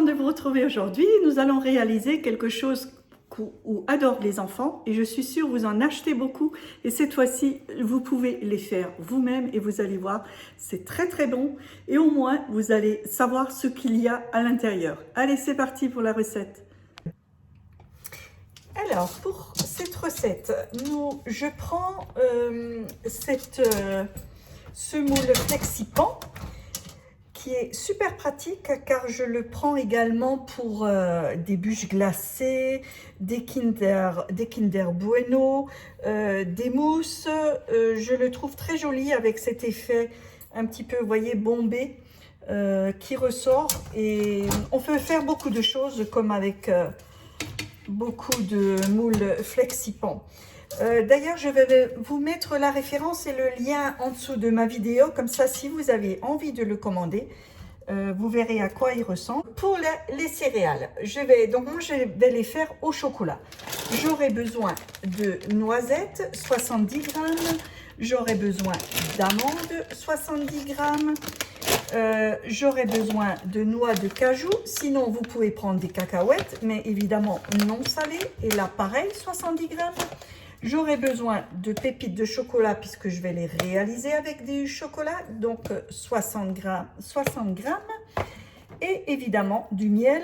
contente de vous retrouver aujourd'hui. Nous allons réaliser quelque chose où adorent les enfants et je suis sûre vous en achetez beaucoup et cette fois-ci vous pouvez les faire vous-même et vous allez voir c'est très bon et au moins vous allez savoir ce qu'il y a à l'intérieur. Allez, c'est parti pour la recette. Alors pour cette recette, je prends ce moule FlexiPan qui est super pratique car je le prends également pour des bûches glacées, des Kinder Bueno, des mousses. Je le trouve très joli avec cet effet un petit peu, vous voyez, bombé qui ressort. Et on peut faire beaucoup de choses comme avec beaucoup de moules FlexiPan. D'ailleurs, je vais vous mettre la référence et le lien en dessous de ma vidéo. Comme ça, si vous avez envie de le commander, vous verrez à quoi il ressemble. Pour les céréales, moi, je vais les faire au chocolat. J'aurai besoin de noisettes, 70 grammes. J'aurai besoin d'amandes, 70 grammes. J'aurai besoin de noix de cajou. Sinon, vous pouvez prendre des cacahuètes, mais évidemment non salées. Et là, pareil, 70 grammes. J'aurai besoin de pépites de chocolat puisque je vais les réaliser avec du chocolat, donc 60 grammes. Et évidemment du miel,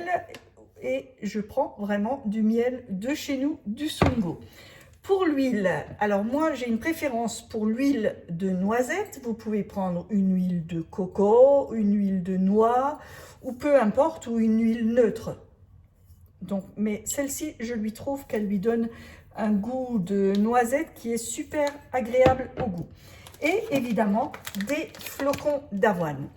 et je prends vraiment du miel de chez nous, du Sungo. Pour l'huile, alors moi j'ai une préférence pour l'huile de noisette. Vous pouvez prendre une huile de coco, une huile de noix, ou peu importe, ou une huile neutre. Donc, mais celle-ci, je lui trouve qu'elle lui donne un goût de noisette qui est super agréable au goût. Et évidemment, des flocons d'avoine.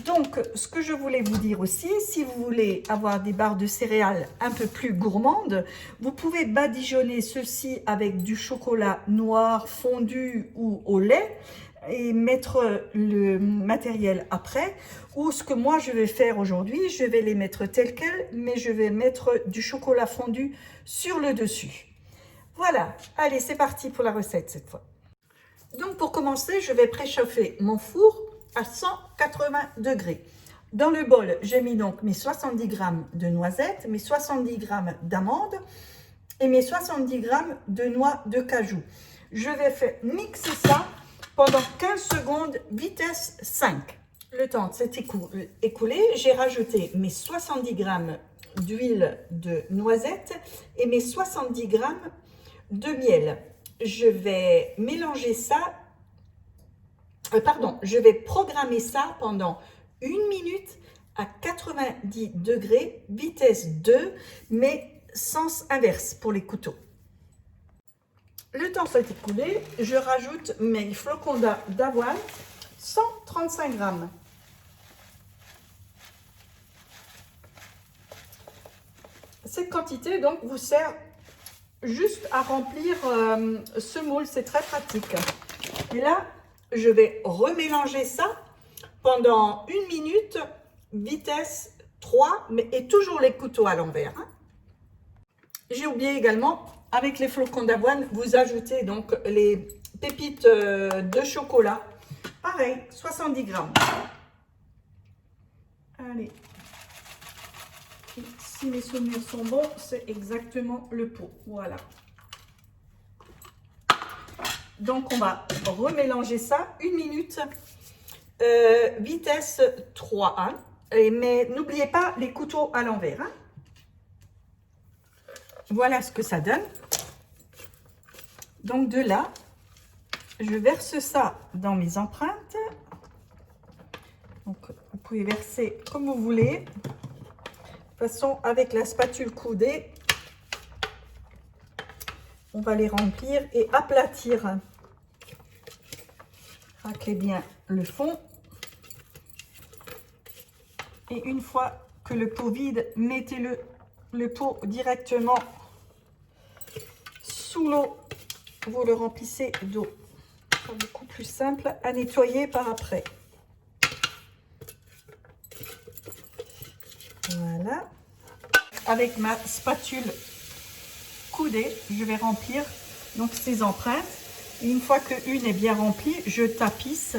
Donc, ce que je voulais vous dire aussi, si vous voulez avoir des barres de céréales un peu plus gourmandes, vous pouvez badigeonner ceci avec du chocolat noir fondu ou au lait et mettre le matériel après. Ou ce que moi je vais faire aujourd'hui, je vais les mettre tels quels, mais je vais mettre du chocolat fondu sur le dessus. Voilà, allez, c'est parti pour la recette cette fois. Donc pour commencer, je vais préchauffer mon four à 180 degrés. Dans le bol, j'ai mis donc mes 70 grammes de noisettes, mes 70 grammes d'amandes et mes 70 grammes de noix de cajou. Je vais faire mixer ça pendant 15 secondes, vitesse 5. Le temps s'est écoulé, j'ai rajouté mes 70 grammes d'huile de noisette et mes 70 grammes de miel. Je vais mélanger ça, je vais programmer ça pendant 1 minute à 90 degrés, vitesse 2, mais sens inverse pour les couteaux. Le temps s'est écoulé, je rajoute mes flocons d'avoine, 135 grammes. Cette quantité donc vous sert juste à remplir ce moule, c'est très pratique. Et là, je vais remélanger ça pendant 1 minute, vitesse 3, et toujours les couteaux à l'envers. Hein. J'ai oublié également, avec les flocons d'avoine, vous ajoutez donc les pépites de chocolat. Pareil, 70 grammes. Allez. Et si mes souvenirs sont bons, c'est exactement le pot. Voilà. Donc, on va remélanger ça 1 minute, vitesse 3. Hein. Mais n'oubliez pas les couteaux à l'envers. Hein. Voilà ce que ça donne. Donc, de là, je verse ça dans mes empreintes. Donc, vous pouvez verser comme vous voulez. De toute façon, avec la spatule coudée, on va les remplir et aplatir. Raclez bien le fond. Et une fois que le pot vide, mettez le pot directement sous l'eau. Vous le remplissez d'eau. C'est beaucoup plus simple à nettoyer par après. Voilà. Avec ma spatule coudée, je vais remplir donc ces empreintes. Et une fois qu'une est bien remplie, je tapisse.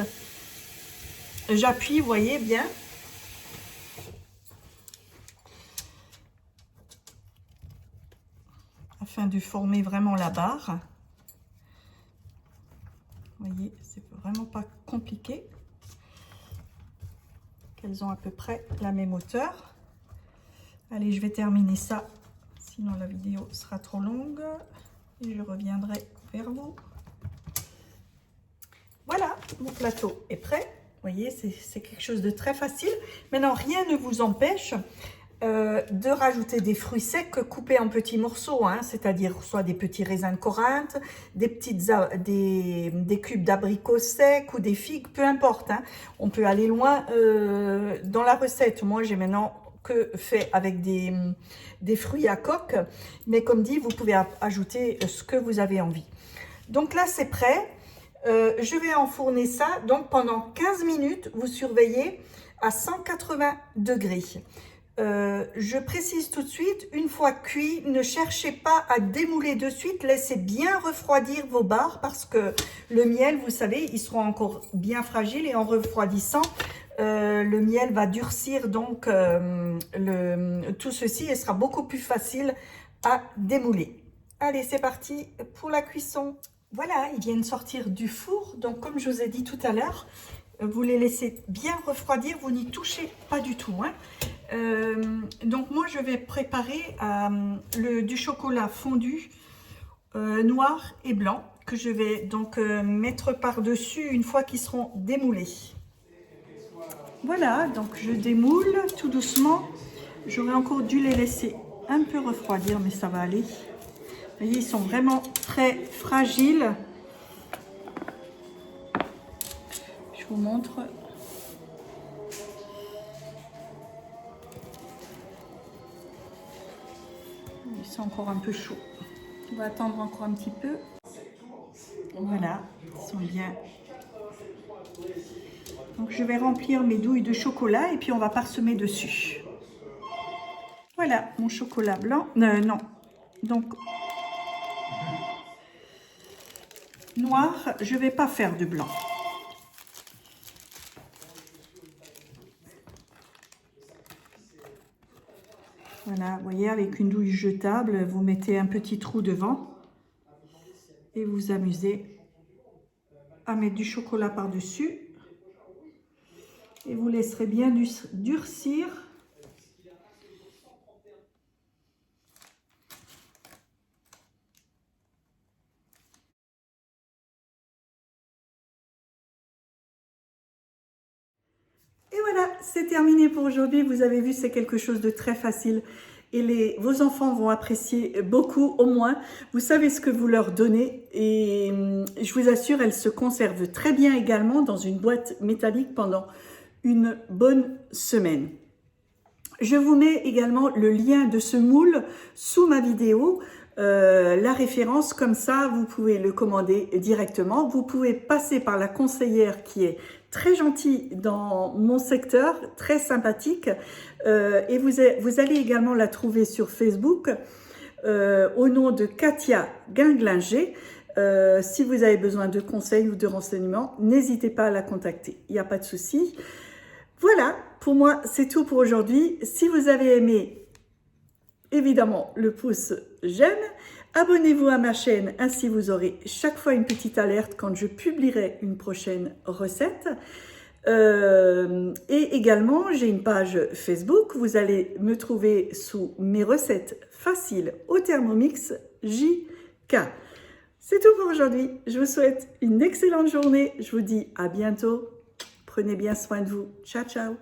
J'appuie, vous voyez bien. afin de former vraiment la barre. Vous voyez, c'est vraiment pas compliqué. Qu'elles ont à peu près la même hauteur. Allez, je vais terminer ça, sinon la vidéo sera trop longue et je reviendrai vers vous. Voilà, mon plateau est prêt. Vous voyez, c'est quelque chose de très facile. Maintenant, rien ne vous empêche de rajouter des fruits secs coupés en petits morceaux, hein, c'est-à-dire soit des petits raisins de Corinthe, des cubes d'abricots secs ou des figues, peu importe. Hein. On peut aller loin dans la recette. Moi, j'ai maintenant que fait avec des fruits à coque, mais comme dit, vous pouvez ajouter ce que vous avez envie. Donc là, c'est prêt. Je vais enfourner ça. Donc pendant 15 minutes, vous surveillez à 180 degrés. Je précise tout de suite, une fois cuit, ne cherchez pas à démouler de suite, laissez bien refroidir vos barres parce que le miel, vous savez, ils seront encore bien fragiles et en refroidissant, le miel va durcir donc tout ceci et sera beaucoup plus facile à démouler. Allez, c'est parti pour la cuisson. Voilà, ils viennent sortir du four, donc comme je vous ai dit tout à l'heure, vous les laissez bien refroidir, vous n'y touchez pas du tout. Hein. Donc moi je vais préparer du chocolat fondu noir et blanc que je vais donc mettre par dessus une fois qu'ils seront démoulés. Voilà, donc je démoule tout doucement. J'aurais encore dû les laisser un peu refroidir, mais ça va aller. Vous voyez, ils sont vraiment très fragiles. Je vous montre. Ils sont encore un peu chauds. On va attendre encore un petit peu. Voilà, ils sont bien. Donc je vais remplir mes douilles de chocolat et puis on va parsemer dessus. Voilà mon chocolat blanc. Non. Donc noir, je ne vais pas faire de blanc. Voilà, vous voyez, avec une douille jetable, vous mettez un petit trou devant et vous amusez à mettre du chocolat par-dessus et vous laisserez bien durcir. Et voilà, c'est terminé pour aujourd'hui. Vous avez vu, c'est quelque chose de très facile. Et vos enfants vont apprécier beaucoup, au moins. Vous savez ce que vous leur donnez. Et je vous assure, elles se conservent très bien également dans une boîte métallique pendant une bonne semaine. Je vous mets également le lien de ce moule sous ma vidéo. La référence, comme ça, vous pouvez le commander directement. Vous pouvez passer par la conseillère qui est très gentille dans mon secteur, très sympathique. Et vous allez également la trouver sur Facebook au nom de Katia Guinglinger. Si vous avez besoin de conseils ou de renseignements, n'hésitez pas à la contacter. Il n'y a pas de souci. Voilà, pour moi, c'est tout pour aujourd'hui. Si vous avez aimé, évidemment, le pouce j'aime. Abonnez-vous à ma chaîne, ainsi vous aurez chaque fois une petite alerte quand je publierai une prochaine recette. Et également, j'ai une page Facebook. Vous allez me trouver sous mes recettes faciles au Thermomix JK. C'est tout pour aujourd'hui. Je vous souhaite une excellente journée. Je vous dis à bientôt. Prenez bien soin de vous. Ciao, ciao.